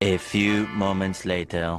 A few moments later.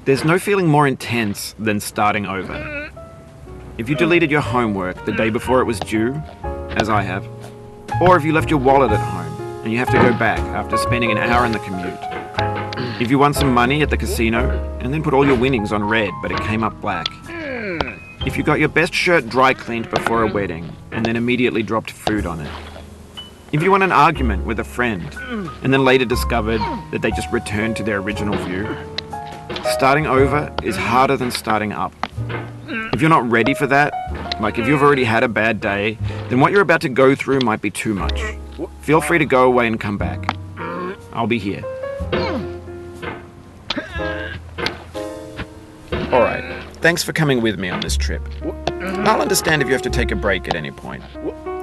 There's no feeling more intense than starting over. If you deleted your homework the day before it was due, as I have, or if you left your wallet at home and you have to go back after spending an hour in the commute. If you won some money at the casino and then put all your winnings on red but it came up black. If you got your best shirt dry cleaned before a wedding and then immediately dropped food on it. If you won an argument with a friend and then later discovered that they just returned to their original view. Starting over is harder than starting up. If you're not ready for that, like if you've already had a bad day, then what you're about to go through might be too much. Feel free to go away and come back. I'll be here. Alright, thanks for coming with me on this trip. I'll understand if you have to take a break at any point.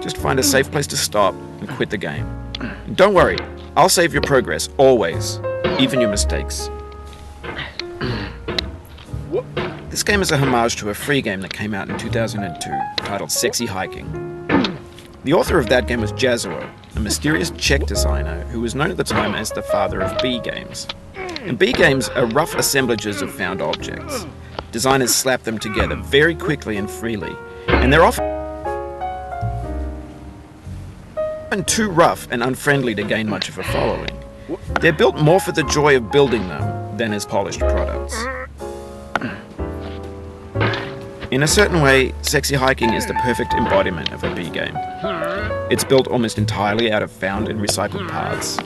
Just find a safe place to stop and quit the game. And don't worry, I'll save your progress, always, even your mistakes. This game is a homage to a free game that came out in 2002, titled Sexy Hiking. The author of that game was Jazuo, a mysterious Czech designer who was known at the time as the father of B games. And B games are rough assemblages of found objects. Designers slap them together very quickly and freely, and they're often too rough and unfriendly to gain much of a following. They're built more for the joy of building them than as polished products. In a certain way, Sexy Hiking is the perfect embodiment of a B game. It's built almost entirely out of found and recycled parts,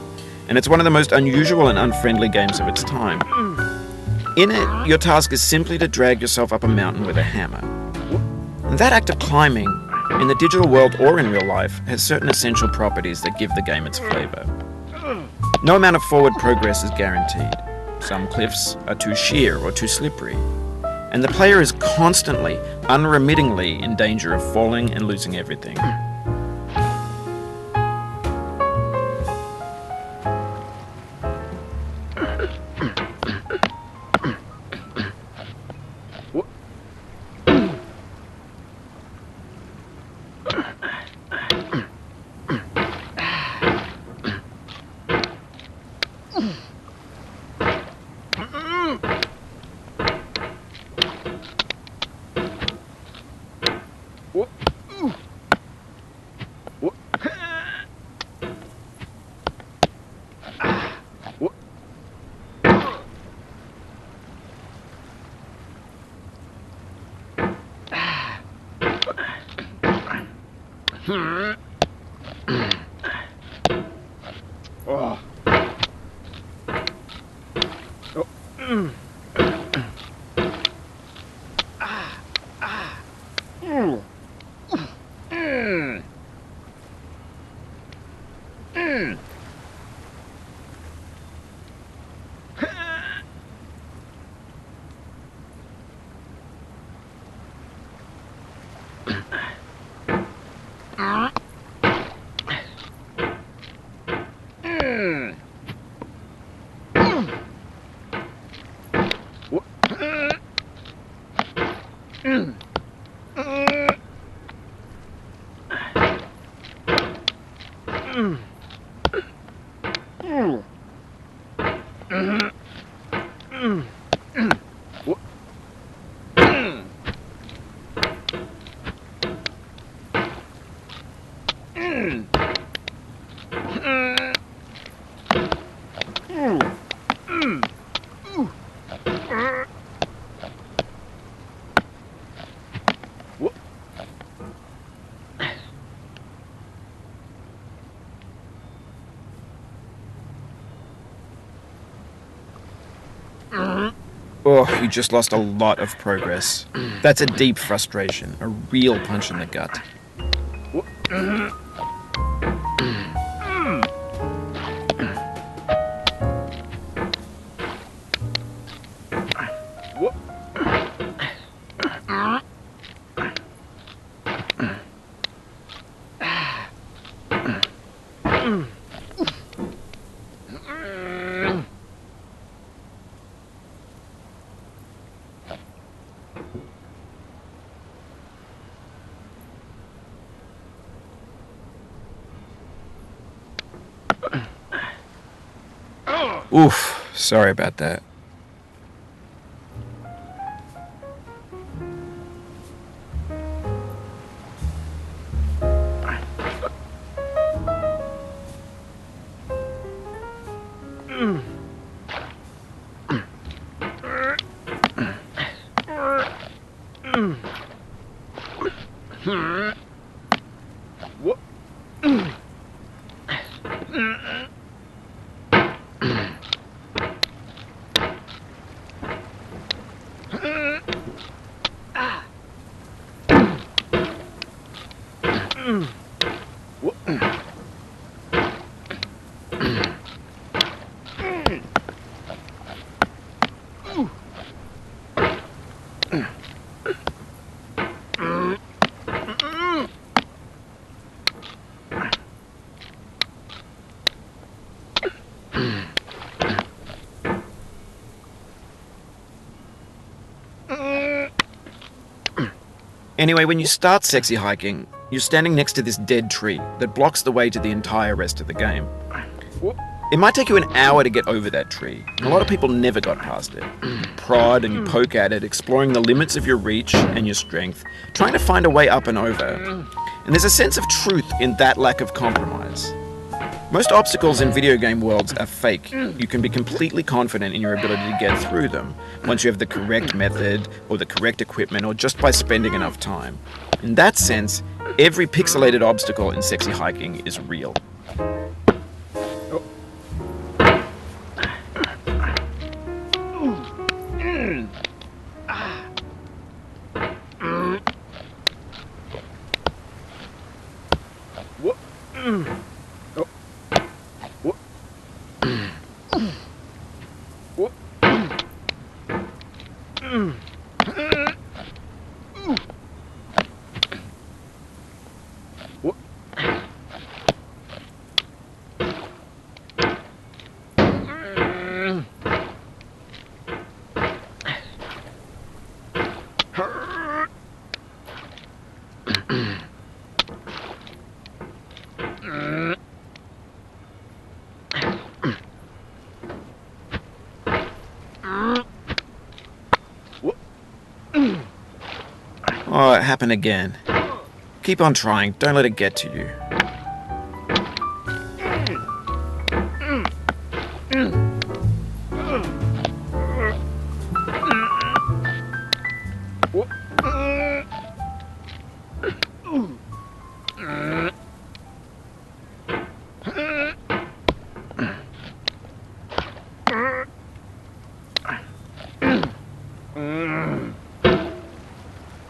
and it's one of the most unusual and unfriendly games of its time. In it, your task is simply to drag yourself up a mountain with a hammer. And that act of climbing, in the digital world or in real life, has certain essential properties that give the game its flavor. No amount of forward progress is guaranteed. Some cliffs are too sheer or too slippery. And the player is constantly, unremittingly in danger of falling and losing everything. Oh, you just lost a lot of progress. That's a deep frustration, a real punch in the gut. Oof, sorry about that. Anyway, when you start sexy hiking, you're standing next to this dead tree that blocks the way to the entire rest of the game. It might take you an hour to get over that tree, and a lot of people never got past it. You prod and you poke at it, exploring the limits of your reach and your strength, trying to find a way up and over. And there's a sense of truth in that lack of compromise. Most obstacles in video game worlds are fake. You can be completely confident in your ability to get through them once you have the correct method or the correct equipment or just by spending enough time. In that sense, every pixelated obstacle in sexy hiking is real. Oh, it happened again. Keep on trying, don't let it get to you.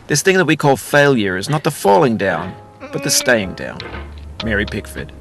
This thing that we call failure is not the falling down, but the staying down. Mary Pickford.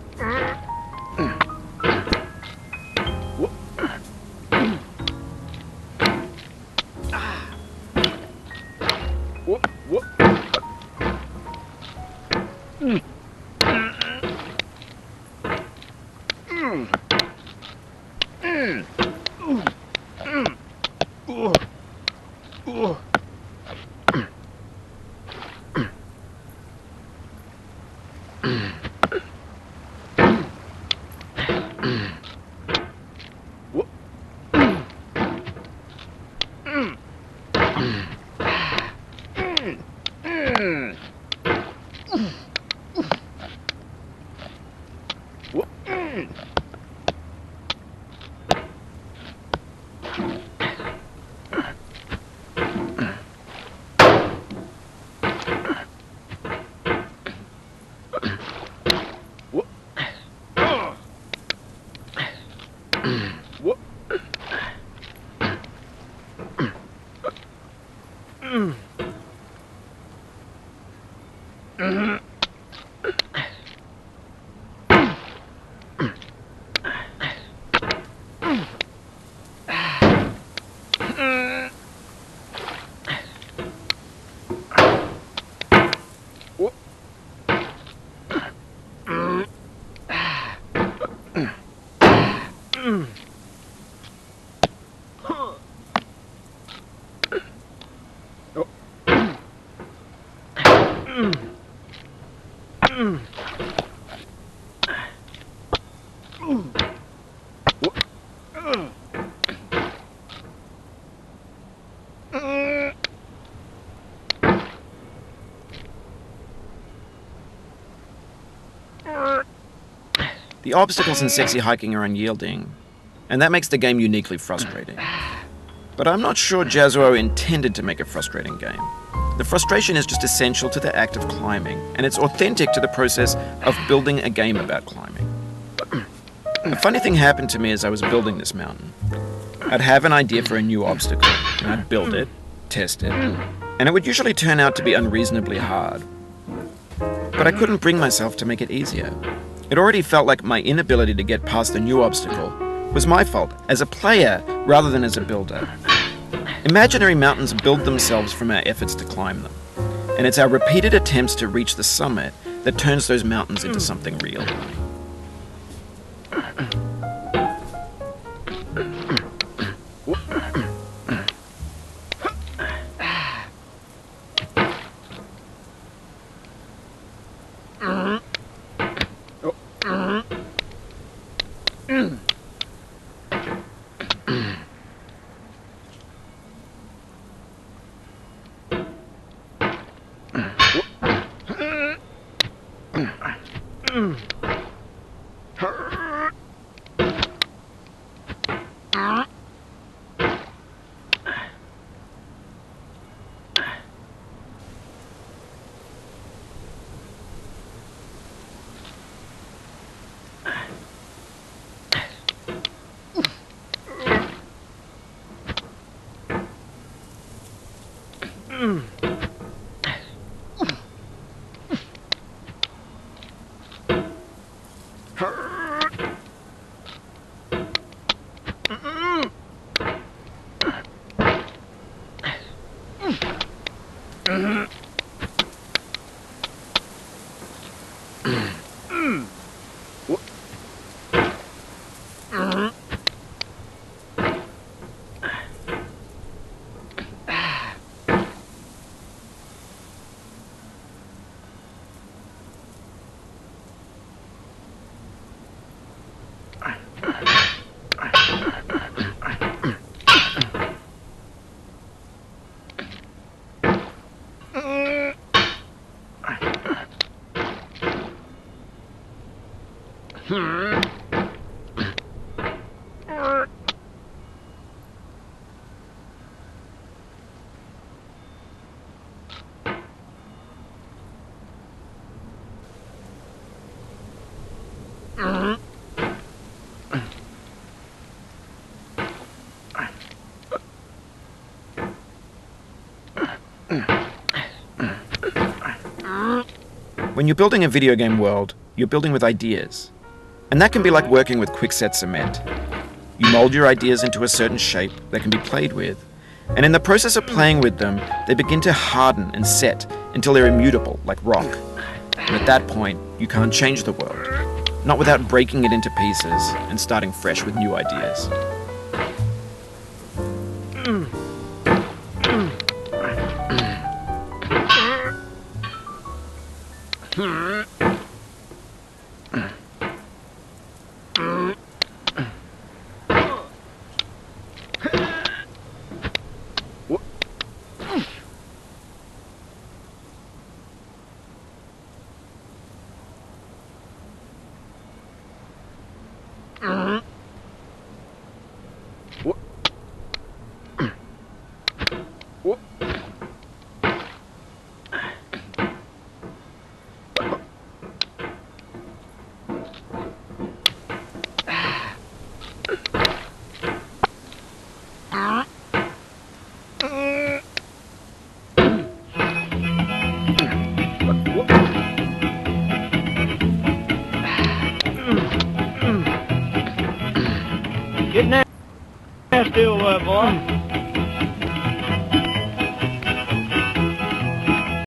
The obstacles in sexy hiking are unyielding, and that makes the game uniquely frustrating. But I'm not sure Jazuo intended to make a frustrating game. The frustration is just essential to the act of climbing, and it's authentic to the process of building a game about climbing. A funny thing happened to me as I was building this mountain. I'd have an idea for a new obstacle, and I'd build it, test it, and it would usually turn out to be unreasonably hard. But I couldn't bring myself to make it easier. It already felt like my inability to get past the new obstacle was my fault as a player rather than as a builder. Imaginary mountains build themselves from our efforts to climb them, and it's our repeated attempts to reach the summit that turns those mountains into something real. When you're building a video game world, you're building with ideas. And that can be like working with quickset cement. You mold your ideas into a certain shape that can be played with, and in the process of playing with them, they begin to harden and set until they're immutable, like rock. And at that point, you can't change the world, not without breaking it into pieces and starting fresh with new ideas. Getting there still, boy.